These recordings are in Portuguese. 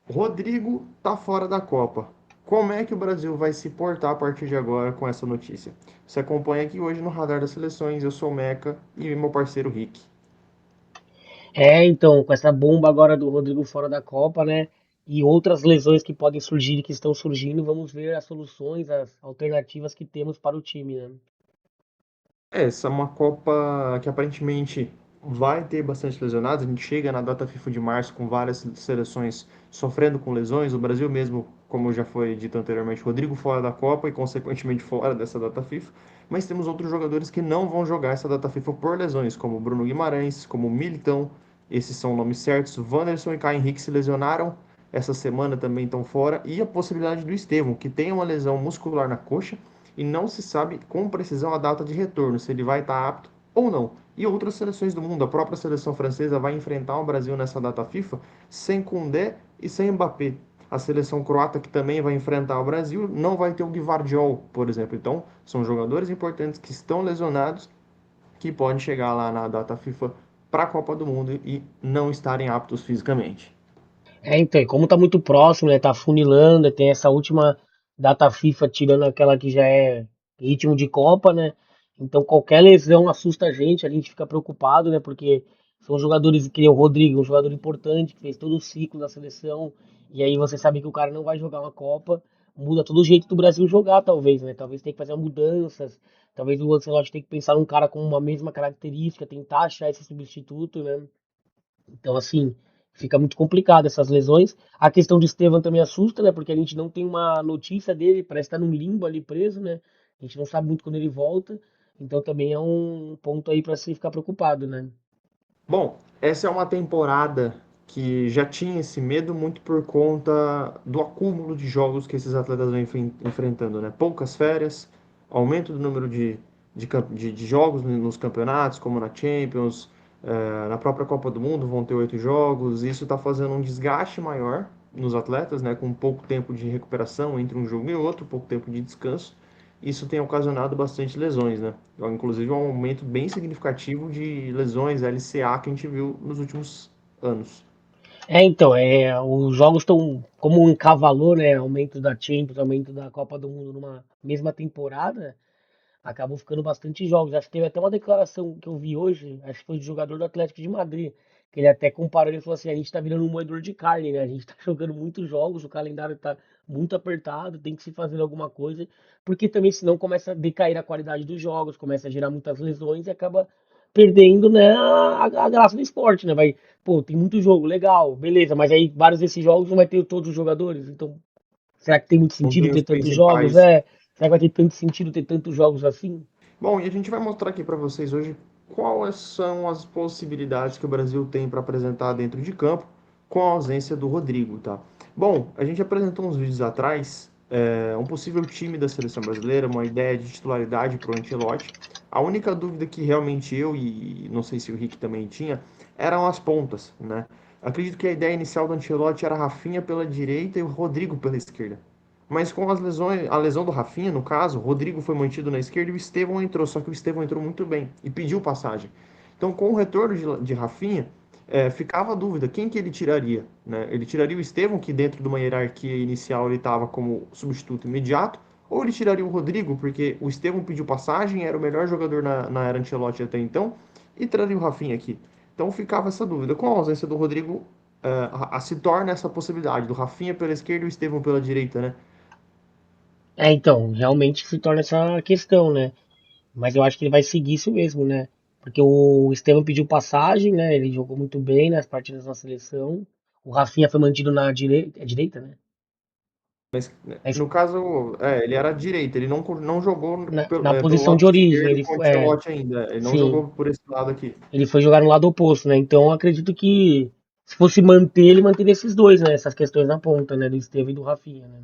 Rodrigo tá fora da Copa. Como é que o Brasil vai se portar a partir de agora com essa notícia? Você acompanha aqui hoje no Radar das Seleções, eu sou o Meca e meu parceiro Rick. Então, com essa bomba agora do Rodrigo fora da Copa, né? E outras lesões que podem surgir e que estão surgindo, vamos ver as soluções, as alternativas que temos para o time, né? Essa é uma Copa que aparentemente vai ter bastante lesionados. A gente chega na data FIFA de março com várias seleções sofrendo com lesões. O Brasil mesmo, como já foi dito anteriormente, Rodrigo fora da Copa e consequentemente fora dessa data FIFA. Mas temos outros jogadores que não vão jogar essa data FIFA por lesões, como Bruno Guimarães, como Militão. Esses são nomes certos. Wanderson e Caio Henrique se lesionaram essa semana, também estão fora. E a possibilidade do Estevão, que tem uma lesão muscular na coxa e não se sabe com precisão a data de retorno, se ele vai estar apto ou não. E outras seleções do mundo, a própria seleção francesa vai enfrentar o Brasil nessa data FIFA sem Koundé e sem Mbappé. A seleção croata, que também vai enfrentar o Brasil, não vai ter o Gvardiol, por exemplo. Então, são jogadores importantes que estão lesionados, que podem chegar lá na data FIFA para a Copa do Mundo e não estarem aptos fisicamente. E como tá muito próximo, né? Tá funilando, tem essa última data FIFA tirando aquela que já é ritmo de Copa, né? Então qualquer lesão assusta a gente fica preocupado, né? Porque são jogadores que nem o Rodrigo, um jogador importante, que fez todo o ciclo da seleção, e aí você sabe que o cara não vai jogar uma Copa, muda todo o jeito do Brasil jogar, talvez, né? Talvez tenha que fazer mudanças, talvez o Ancelotti tenha que pensar num cara com uma mesma característica, tentar achar esse substituto, né? Então, assim, fica muito complicado essas lesões. A questão do Estevam também assusta, né? Porque a gente não tem uma notícia dele, parece estar num limbo ali preso, né? A gente não sabe muito quando ele volta. Então também é um ponto aí para se ficar preocupado, né? Bom, essa é uma temporada que já tinha esse medo muito por conta do acúmulo de jogos que esses atletas vêm enfrentando, né? Poucas férias, aumento do número de jogos nos campeonatos, como na Champions, na própria Copa do Mundo vão ter 8 jogos. Isso está fazendo um desgaste maior nos atletas, né? Com pouco tempo de recuperação entre um jogo e outro, pouco tempo de descanso. Isso tem ocasionado bastante lesões, né? Inclusive um aumento bem significativo de lesões LCA que a gente viu nos últimos anos. Os jogos estão como um encavalou, né? Aumento da Champions, aumento da Copa do Mundo numa mesma temporada. Acabou ficando bastante jogos. Acho que teve até uma declaração que eu vi hoje, acho que foi do jogador do Atlético de Madrid, que ele até comparou, ele falou assim, a gente tá virando um moedor de carne, né? A gente tá jogando muitos jogos, o calendário tá muito apertado, tem que se fazer alguma coisa, porque também senão começa a decair a qualidade dos jogos, começa a gerar muitas lesões e acaba perdendo, né, a graça do esporte, né? Vai, pô, tem muito jogo, legal, beleza, mas aí vários desses jogos não vai ter todos os jogadores, então será que tem muito Não sentido tem ter os tantos jogos? principais. É, será que vai ter tanto sentido ter tantos jogos assim? Bom, e a gente vai mostrar aqui para vocês hoje quais são as possibilidades que o Brasil tem para apresentar dentro de campo com a ausência do Rodrigo, tá? Bom, a gente apresentou uns vídeos atrás um possível time da seleção brasileira, uma ideia de titularidade para o Ancelotti. A única dúvida que realmente eu e não sei se o Rick também tinha eram as pontas, né? Acredito que a ideia inicial do Ancelotti era Rafinha pela direita e o Rodrigo pela esquerda. Mas com as lesões, a lesão do Rafinha, no caso, o Rodrigo foi mantido na esquerda e o Estevão entrou, só que o Estevão entrou muito bem e pediu passagem. Então, com o retorno de Rafinha, ficava a dúvida, quem que ele tiraria? Né? Ele tiraria o Estevão, que dentro de uma hierarquia inicial ele estava como substituto imediato, ou ele tiraria o Rodrigo, porque o Estevão pediu passagem, era o melhor jogador na era Ancelotti até então, e traria o Rafinha aqui. Então ficava essa dúvida. Com a ausência do Rodrigo, se torna essa possibilidade do Rafinha pela esquerda e o Estevão pela direita, né? Realmente se torna essa questão, né? Mas eu acho que ele vai seguir isso mesmo, né? Porque o Estevam pediu passagem, né? Ele jogou muito bem nas partidas na seleção. O Rafinha foi mantido na direita, é direita, né? Mas né, É no caso, ele era direita, ele não jogou na pelo posição lado de origem, esquerdo com o Ancelotti ainda, ele não sim, jogou por esse lado aqui. ele foi jogar no lado oposto, né? Então eu acredito que se fosse manter, ele manteria esses dois, né? Essas questões na ponta, né? Do Estevam e do Rafinha, né?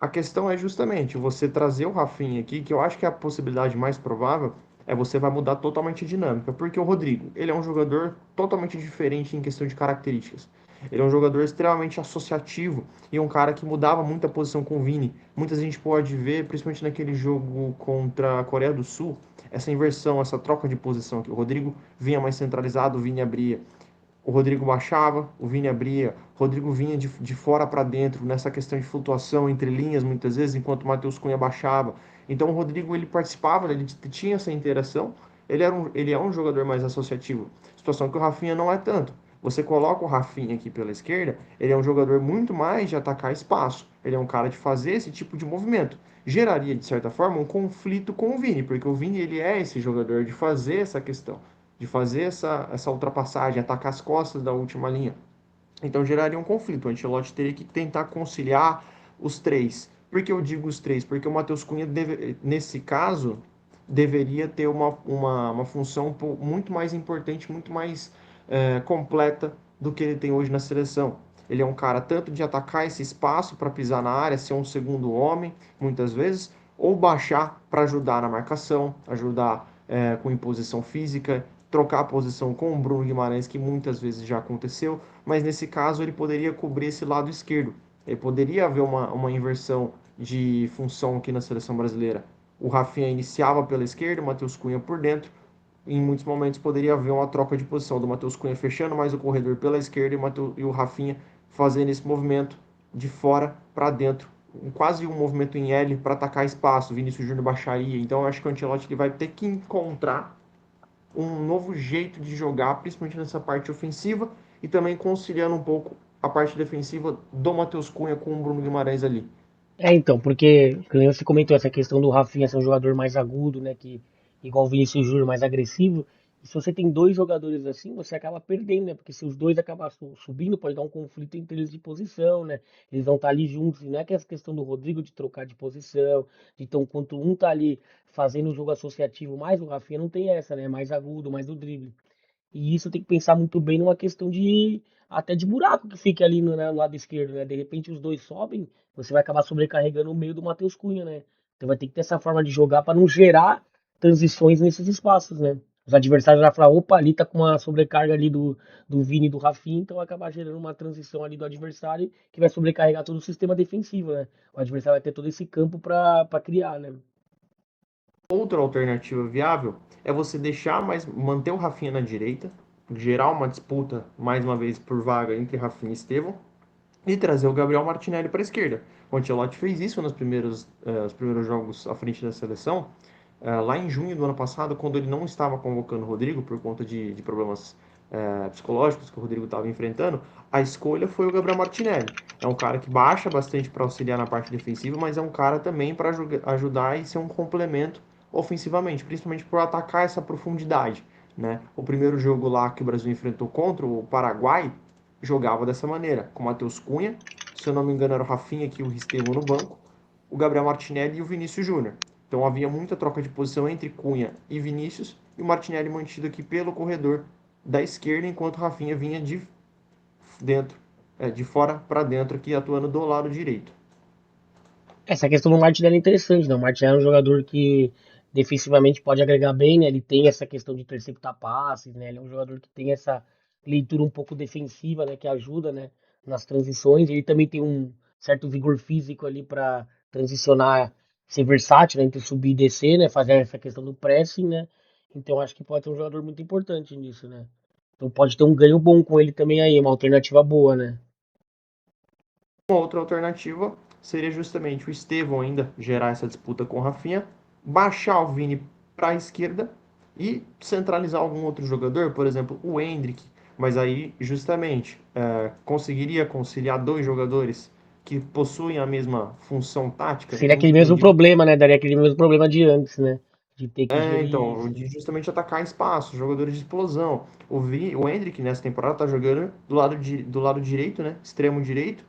A questão é justamente você trazer o Rafinha aqui, que eu acho que é a possibilidade mais provável é você vai mudar totalmente a dinâmica, porque o Rodrigo, ele é um jogador totalmente diferente em questão de características. Ele é um jogador extremamente associativo e um cara que mudava muito a posição com o Vini. Muita gente pode ver, principalmente naquele jogo contra a Coreia do Sul, essa inversão, essa troca de posição que o Rodrigo vinha mais centralizado, o Vini abria. o Rodrigo baixava, o Vini abria, o Rodrigo vinha de fora para dentro, nessa questão de flutuação entre linhas, muitas vezes, enquanto o Matheus Cunha baixava. Então o Rodrigo ele participava, ele tinha essa interação, ele é um jogador mais associativo. Situação que o Rafinha não é tanto. Você coloca o Rafinha aqui pela esquerda, ele é um jogador muito mais de atacar espaço. Ele é um cara de fazer esse tipo de movimento. Geraria, de certa forma, um conflito com o Vini, porque o Vini ele é esse jogador de fazer essa questão, de fazer essa ultrapassagem, atacar as costas da última linha. Então geraria um conflito. O Ancelotti teria que tentar conciliar os três. Por que eu digo os três? Porque o Matheus Cunha, nesse caso, deveria ter uma função muito mais importante, muito mais completa do que ele tem hoje na seleção. Ele é um cara tanto de atacar esse espaço para pisar na área, ser um segundo homem, muitas vezes, ou baixar para ajudar na marcação, ajudar com imposição física, trocar a posição com o Bruno Guimarães, que muitas vezes já aconteceu, mas nesse caso ele poderia cobrir esse lado esquerdo. Ele poderia haver uma inversão de função aqui na seleção brasileira. O Rafinha iniciava pela esquerda, o Matheus Cunha por dentro. Em muitos momentos poderia haver uma troca de posição do Matheus Cunha fechando mais o corredor pela esquerda e o Rafinha fazendo esse movimento de fora para dentro. Quase um movimento em L para atacar espaço. Vinícius Júnior baixaria. Então eu acho que o Ancelotti ele vai ter que encontrar um novo jeito de jogar, principalmente nessa parte ofensiva, e também conciliando um pouco a parte defensiva do Matheus Cunha com o Bruno Guimarães ali. É, então, porque que nem você comentou essa questão do Rafinha ser um jogador mais agudo, né, que igual o Vinícius Júnior, mais agressivo. E se você tem dois jogadores assim, você acaba perdendo, né? Porque se os dois acabar subindo, pode dar um conflito entre eles de posição, né? Eles vão estar ali juntos, e não é que essa questão do Rodrigo de trocar de posição, de então quando um tá ali fazendo o jogo associativo, mais o Rafinha não tem essa, né? Mais agudo, mais do drible. E isso tem que pensar muito bem numa questão de até de buraco que fica ali no, né, no lado esquerdo, né? De repente os dois sobem, você vai acabar sobrecarregando o meio do Matheus Cunha, né? Então vai ter que ter essa forma de jogar para não gerar transições nesses espaços, né? Os adversários vão falar, opa, ali tá com uma sobrecarga ali do Vini e do Rafinha, então vai acabar gerando uma transição ali do adversário que vai sobrecarregar todo o sistema defensivo, né? O adversário vai ter todo esse campo para criar, né? Outra alternativa viável é você deixar mais, manter o Rafinha na direita, gerar uma disputa mais uma vez por vaga entre Rafinha e Estevão e trazer o Gabriel Martinelli para a esquerda. O Ancelotti fez isso nos os primeiros jogos à frente da seleção, lá em junho do ano passado, quando ele não estava convocando o Rodrigo por conta de problemas psicológicos que o Rodrigo estava enfrentando, a escolha foi o Gabriel Martinelli. É um cara que baixa bastante para auxiliar na parte defensiva, mas é um cara também para ajudar e ser um complemento ofensivamente, principalmente por atacar essa profundidade. Né? O primeiro jogo lá que o Brasil enfrentou contra o Paraguai jogava dessa maneira, com o Matheus Cunha, se eu não me engano era o Rafinha aqui, o Estevão no banco, o Gabriel Martinelli e o Vinícius Júnior. Então havia muita troca de posição entre Cunha e Vinícius e o Martinelli mantido aqui pelo corredor da esquerda, enquanto o Rafinha vinha de dentro, de fora para dentro aqui atuando do lado direito. Essa questão do Martinelli é interessante, né? O Martinelli é um jogador que defensivamente pode agregar bem, né? Ele tem essa questão de interceptar passes, né? Ele é um jogador que tem essa leitura um pouco defensiva, né? Que ajuda, né? Nas transições. Ele também tem um certo vigor físico ali para transicionar, ser versátil, né? Entre subir e descer, né? Fazer essa questão do pressing, né? Então acho que pode ser um jogador muito importante nisso, né? Então pode ter um ganho bom com ele também aí, uma alternativa boa, né? Uma outra alternativa seria justamente o Estevão ainda gerar essa disputa com o Rafinha, baixar o Vini para a esquerda e centralizar algum outro jogador, por exemplo, o Hendrick, mas aí justamente conseguiria conciliar dois jogadores que possuem a mesma função tática Seria aquele mesmo de problema, né? Daria aquele mesmo problema de antes, né? De ter que gerir então, isso. de justamente atacar espaço, jogadores de explosão. O Hendrick nessa temporada tá jogando do lado direito, né? Extremo direito,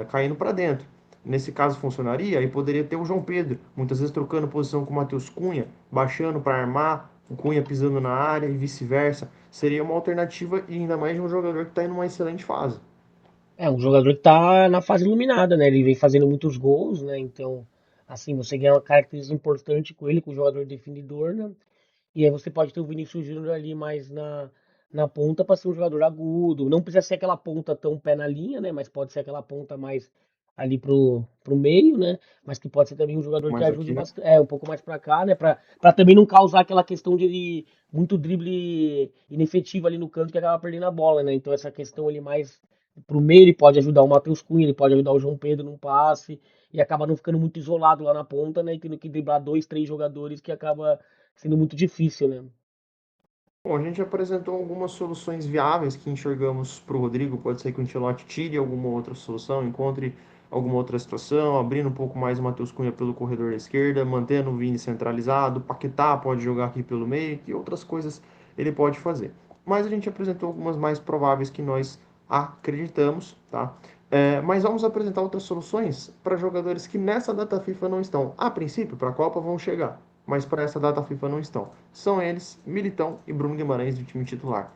caindo para dentro. Nesse caso funcionaria, aí poderia ter o João Pedro, muitas vezes trocando posição com o Matheus Cunha, baixando para armar, o Cunha pisando na área e vice-versa. Seria uma alternativa e ainda mais de um jogador que está em uma excelente fase. É um jogador que tá na fase iluminada, né? Ele vem fazendo muitos gols, né? Então, assim, você ganha uma característica importante com ele, com o jogador definidor, né? E aí você pode ter o Vinícius Júnior ali mais na ponta para ser um jogador agudo. Não precisa ser aquela ponta tão pé na linha, né? Mas pode ser aquela ponta mais ali pro meio, né? Mas que pode ser também um jogador que Mais ajude aqui, né? bastante, um pouco mais pra cá, né? Pra também não causar aquela questão de muito drible inefetivo ali no canto que acaba perdendo a bola, né? Então essa questão ali mais pro meio, ele pode ajudar o Matheus Cunha, ele pode ajudar o João Pedro num passe e acaba não ficando muito isolado lá na ponta, né? E tendo que driblar dois, três jogadores que acaba sendo muito difícil, né? Bom, a gente apresentou algumas soluções viáveis que enxergamos para o Rodrigo. Pode ser que o Ancelotti tire alguma outra solução, encontre alguma outra situação, abrindo um pouco mais o Matheus Cunha pelo corredor da esquerda, mantendo o Vini centralizado. Paquetá pode jogar aqui pelo meio, e outras coisas ele pode fazer. Mas a gente apresentou algumas mais prováveis que nós acreditamos, tá? Mas vamos apresentar outras soluções para jogadores que nessa data FIFA não estão. A princípio, para a Copa vão chegar, mas para essa data FIFA não estão. São eles, Militão e Bruno Guimarães do time titular.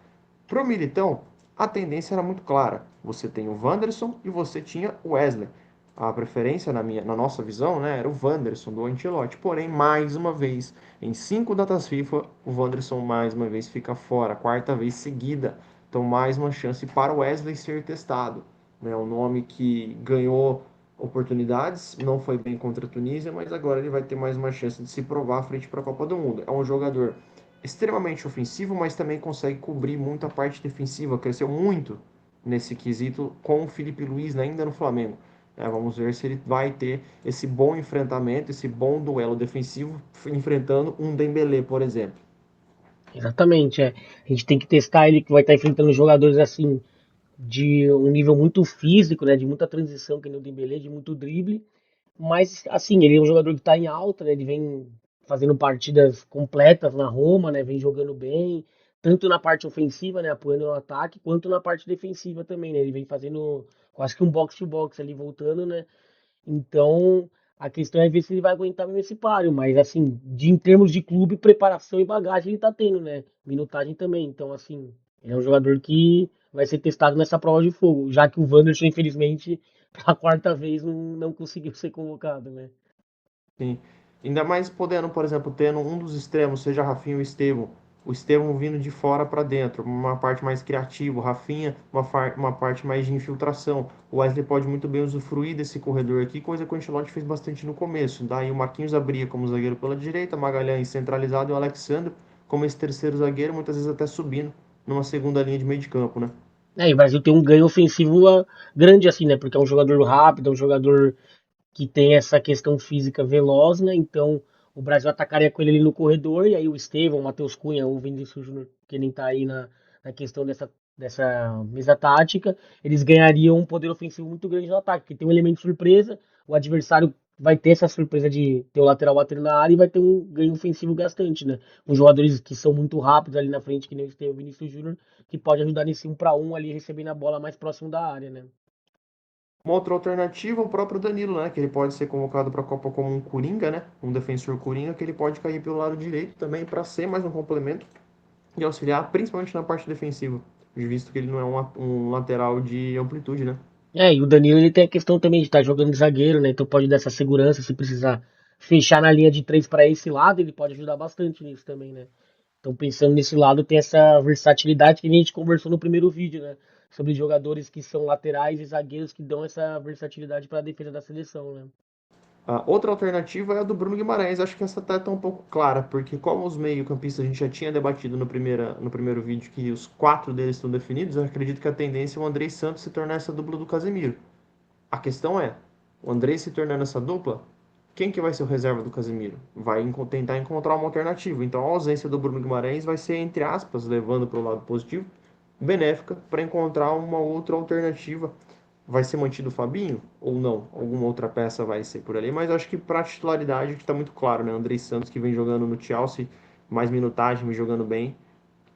Para o Militão, a tendência era muito clara. Você tem o Wanderson e você tinha o Wesley. A preferência na nossa visão, né, era o Wanderson do Ancelotti. Porém, mais uma vez, em 5 datas FIFA, o Wanderson mais uma vez fica fora, quarta vez seguida. Então, mais uma chance para o Wesley ser testado. Né, um nome que ganhou oportunidades, não foi bem contra a Tunísia, mas agora ele vai ter mais uma chance de se provar frente para a Copa do Mundo. É um jogador extremamente ofensivo, mas também consegue cobrir muito a parte defensiva, cresceu muito nesse quesito com o Felipe Luiz ainda no Flamengo. Vamos ver se ele vai ter esse bom enfrentamento, esse bom duelo defensivo, enfrentando um Dembélé, por exemplo. Exatamente, é. A gente tem que testar ele que vai estar enfrentando jogadores assim de um nível muito físico, né, de muita transição, que nem o Dembélé, de muito drible, mas assim, ele é um jogador que está em alta, né, ele vem fazendo partidas completas na Roma, né, vem jogando bem, tanto na parte ofensiva, né, apoiando no ataque, quanto na parte defensiva também, né, ele vem fazendo quase que um box to box ali voltando, né, então, a questão é ver se ele vai aguentar mesmo esse páreo, mas assim, em termos de clube, preparação e bagagem ele tá tendo, né? Minutagem também. Então, assim, ele é um jogador que vai ser testado nessa prova de fogo, já que o Wanderson, infelizmente, pela quarta vez não conseguiu ser convocado, né? Sim. Ainda mais podendo, por exemplo, tendo um dos extremos, seja Rafinha ou Estevão. O Estevão vindo de fora para dentro, uma parte mais criativa. O Rafinha, uma parte mais de infiltração. O Wesley pode muito bem usufruir desse corredor aqui, coisa que o Ancelotti fez bastante no começo. Daí o Marquinhos abria como zagueiro pela direita, Magalhães centralizado e o Alexandre como esse terceiro zagueiro, muitas vezes até subindo numa segunda linha de meio de campo, né? É, e o Brasil tem um ganho ofensivo grande, assim, né? Porque é um jogador rápido, é um jogador que tem essa questão física veloz, né? Então o Brasil atacaria com ele ali no corredor, e aí o Estevão, o Matheus Cunha, o Vinícius Júnior, que nem tá aí na questão dessa mesa tática, eles ganhariam um poder ofensivo muito grande no ataque, porque tem um elemento surpresa, o adversário vai ter essa surpresa de ter o lateral batendo na área e vai ter um ganho ofensivo bastante, né? Com jogadores que são muito rápidos ali na frente, que nem o Vinícius Júnior, que pode ajudar nesse 1 para 1 ali, recebendo a bola mais próximo da área, né? Uma outra alternativa, o próprio Danilo, né? Que ele pode ser convocado para a Copa como um coringa, né? Um defensor coringa, que ele pode cair pelo lado direito também para ser mais um complemento e auxiliar, principalmente na parte defensiva, visto que ele não é um lateral de amplitude, né? É, e o Danilo ele tem a questão também de estar jogando de zagueiro, né? Então pode dar essa segurança se precisar fechar na linha de três para esse lado, ele pode ajudar bastante nisso também, né? Então pensando nesse lado, tem essa versatilidade que a gente conversou no primeiro vídeo, né? Sobre jogadores que são laterais e zagueiros que dão essa versatilidade para a defesa da seleção, né? A outra alternativa é a do Bruno Guimarães. Acho que essa tá um pouco clara, porque como os meio-campistas a gente já tinha debatido no primeiro vídeo que os quatro deles estão definidos, eu acredito que a tendência é o Andrei Santos se tornar essa dupla do Casemiro. A questão é, o Andrei se tornando essa dupla, quem que vai ser o reserva do Casemiro? Vai tentar encontrar uma alternativa. Então a ausência do Bruno Guimarães vai ser, entre aspas, levando para o lado positivo, benéfica para encontrar uma outra alternativa. Vai ser mantido o Fabinho ou não? Alguma outra peça vai ser por ali, mas acho que para titularidade está muito claro, né? Andrei Santos, que vem jogando no Chelsea, mais minutagem, vem jogando bem,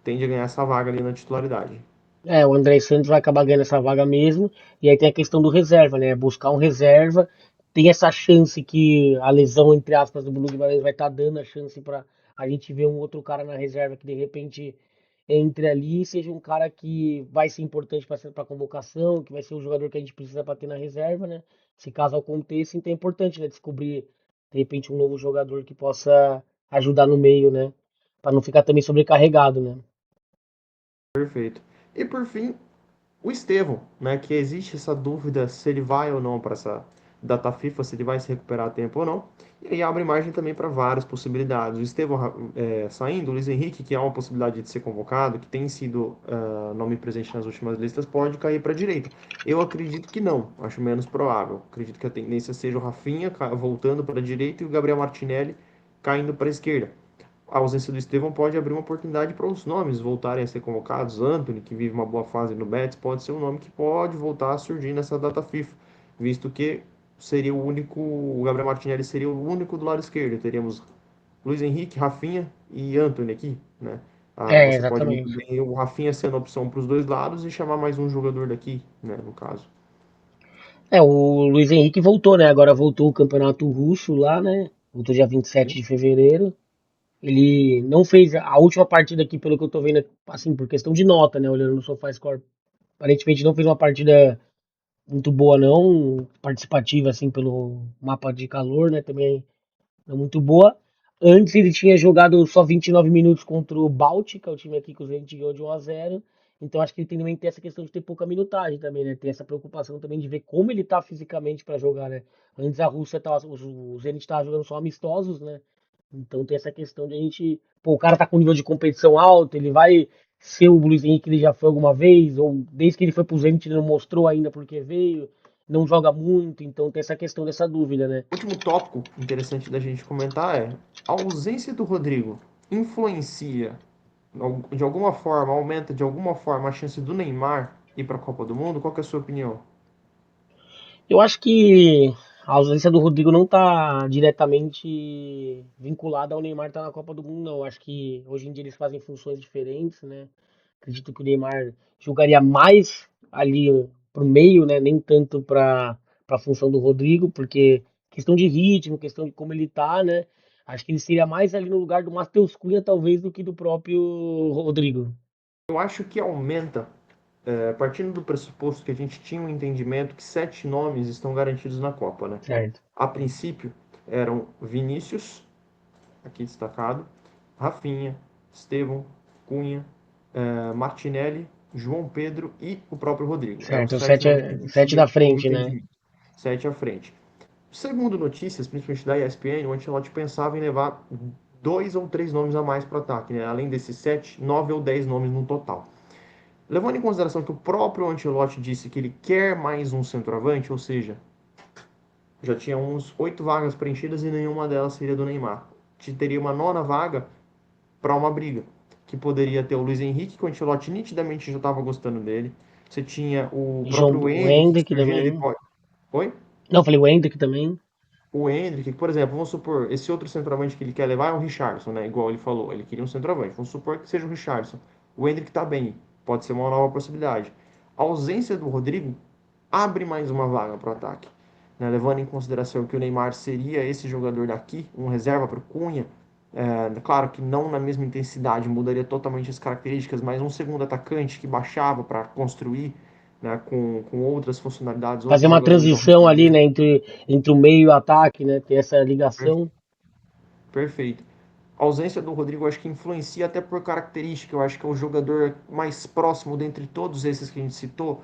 tende a ganhar essa vaga ali na titularidade. É, o André Santos vai acabar ganhando essa vaga mesmo. E aí tem a questão do reserva, né? Buscar um reserva. Tem essa chance que a lesão, entre aspas, do Bruno Guimarães vai estar dando a chance para a gente ver um outro cara na reserva que de repente entre ali e seja um cara que vai ser importante para a convocação, que vai ser o jogador que a gente precisa para ter na reserva, né? Se caso aconteça, então é importante, né? Descobrir de repente um novo jogador que possa ajudar no meio, né? Para não ficar também sobrecarregado, né? Perfeito. E por fim, O Estevão, né, que existe essa dúvida se ele vai ou não para essa data FIFA, se ele vai se recuperar a tempo ou não. E aí abre margem também para várias possibilidades. O Estevão saindo, o Luiz Henrique, que é uma possibilidade de ser convocado, que tem sido nome presente nas últimas listas, pode cair para a direita. Eu acredito que não, acho menos provável. Acredito que a tendência seja o Rafinha voltando para a direita e o Gabriel Martinelli caindo para a esquerda. A ausência do Estevão pode abrir uma oportunidade para os nomes voltarem a ser convocados. Anthony, que vive uma boa fase no Betis, pode ser um nome que pode voltar a surgir nessa data FIFA, visto que seria o único, o Gabriel Martinelli seria o único do lado esquerdo. Teríamos Luiz Henrique, Rafinha e Anthony aqui, né? É, Você pode muito exatamente. bem o Rafinha sendo a opção para os dois lados e chamar mais um jogador daqui, né, no caso. É, o Luiz Henrique voltou, né? Agora voltou o campeonato russo lá, né? Voltou dia 27 Sim. de fevereiro. Ele não fez a última partida aqui, pelo que eu tô vendo, assim, por questão de nota, né? Olhando no SofaScore, aparentemente não fez uma partida muito boa, não. Participativa, assim, pelo mapa de calor, né? Também não muito boa. Antes ele tinha jogado só 29 minutos contra o Báltica, o time aqui que a gente ganhou de 1-0. Então acho que ele tem, também tem essa questão de ter pouca minutagem também, né? Tem essa preocupação também de ver como ele tá fisicamente para jogar, né? Antes a Rússia tava, o Zenit tava jogando só amistosos, né? Então tem essa questão de a gente, pô, o cara tá com nível de competição alto, ele vai ser o Luiz Henrique que ele já foi alguma vez, ou desde que ele foi pro Zenit ele não mostrou ainda porque veio, não joga muito, então tem essa questão dessa dúvida, né? Último tópico interessante da gente comentar é a ausência do Rodrigo influencia de alguma forma, aumenta de alguma forma a chance do Neymar ir para a Copa do Mundo? Qual que é a sua opinião? Eu acho que a ausência do Rodrigo não está diretamente vinculada ao Neymar estar na Copa do Mundo, não. Eu acho que hoje em dia eles fazem funções diferentes, né? Acredito que o Neymar jogaria mais ali pro meio, né? Nem tanto para a função do Rodrigo, porque questão de ritmo, questão de como ele tá, né? Acho que ele seria mais ali no lugar do Matheus Cunha, talvez, do que do próprio Rodrigo. Eu acho que aumenta, partindo do pressuposto que a gente tinha um entendimento que 7 nomes estão garantidos na Copa, né? Certo. A princípio eram Vinícius, aqui destacado, Rafinha, Estevão, Cunha, Martinelli, João Pedro e o próprio Rodrigo. Eram Certo. os O sete 7 nomes que a é, gente 7 da tinha um frente, né? entendimento. 7 à frente. Segundo notícias, principalmente da ESPN, o Ancelotti pensava em levar 2 ou 3 nomes a mais para o ataque, né? Além desses 7, 9 ou 10 nomes no total. Levando em consideração que o próprio Ancelotti disse que ele quer mais um centroavante, ou seja, já tinha uns 8 vagas preenchidas e nenhuma delas seria do Neymar. Teria uma nona vaga para uma briga, que poderia ter o Luiz Henrique, que o Ancelotti nitidamente já estava gostando dele. Você tinha o E João, próprio o Hendrick Hendrick surgindo, ele também. pode. Oi? Não, falei o Hendrick também. O Hendrick, por exemplo, vamos supor, esse outro centroavante que ele quer levar é o Richardson, né? Igual ele falou, ele queria um centroavante. Vamos supor que seja o Richardson. O Hendrick tá bem, pode ser uma nova possibilidade. A ausência do Rodrigo abre mais uma vaga para o ataque, né? Levando em consideração que o Neymar seria esse jogador daqui, um reserva para o Cunha. Claro que não na mesma intensidade, mudaria totalmente as características, mas um segundo atacante que baixava para construir, né, com outras funcionalidades, Fazer outros uma jogadores ao transição redor ali, dele. né, entre o meio e o ataque, né, ter essa ligação. Perfeito. A ausência do Rodrigo acho que influencia até por característica. Eu acho que é o jogador mais próximo dentre todos esses que a gente citou,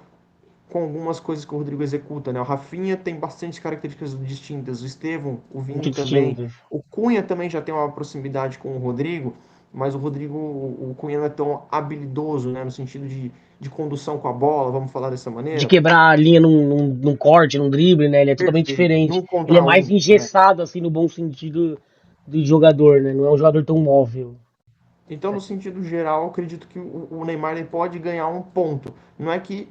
com algumas coisas que o Rodrigo executa, né? O Rafinha tem bastante características distintas, o Estevão, o Muito Vini também. distintas. O Cunha também já tem uma proximidade com o Rodrigo, mas o Rodrigo, o Cunha não é tão habilidoso, né? No sentido de condução com a bola, vamos falar dessa De maneira. quebrar a linha num corte, num drible, né? Ele é totalmente Perfeito. diferente. Num Ele é contra mais um, né? engessado, assim, no bom sentido do jogador, né? Não é um jogador tão móvel. Então, no sentido geral, eu acredito que o Neymar ele pode ganhar um ponto. Não é que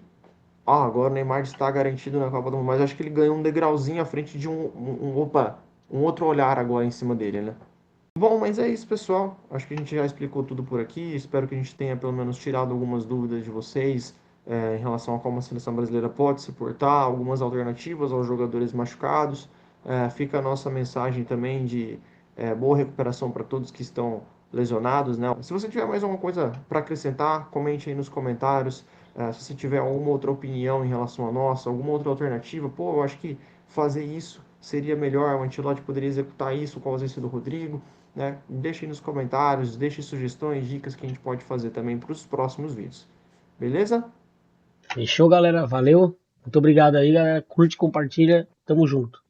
agora o Neymar está garantido na Copa do Mundo, mas acho que ele ganhou um degrauzinho à frente de um outro olhar agora em cima dele, né? Bom, mas é isso, pessoal. Acho que a gente já explicou tudo por aqui. Espero que a gente tenha pelo menos tirado algumas dúvidas de vocês em relação a como a seleção brasileira pode se portar, algumas alternativas aos jogadores machucados. Fica a nossa mensagem também de boa recuperação para todos que estão lesionados, né? Se você tiver mais alguma coisa para acrescentar, comente aí nos comentários. Se você tiver alguma outra opinião em relação a nossa, alguma outra alternativa, pô, eu acho que fazer isso seria melhor. O Ancelotti poderia executar isso com a ausência do Rodrigo, né? Deixe aí nos comentários, deixe sugestões, dicas que a gente pode fazer também para os próximos vídeos. Beleza? Fechou, galera? Valeu. Muito obrigado aí, galera. Curte, compartilha. Tamo junto.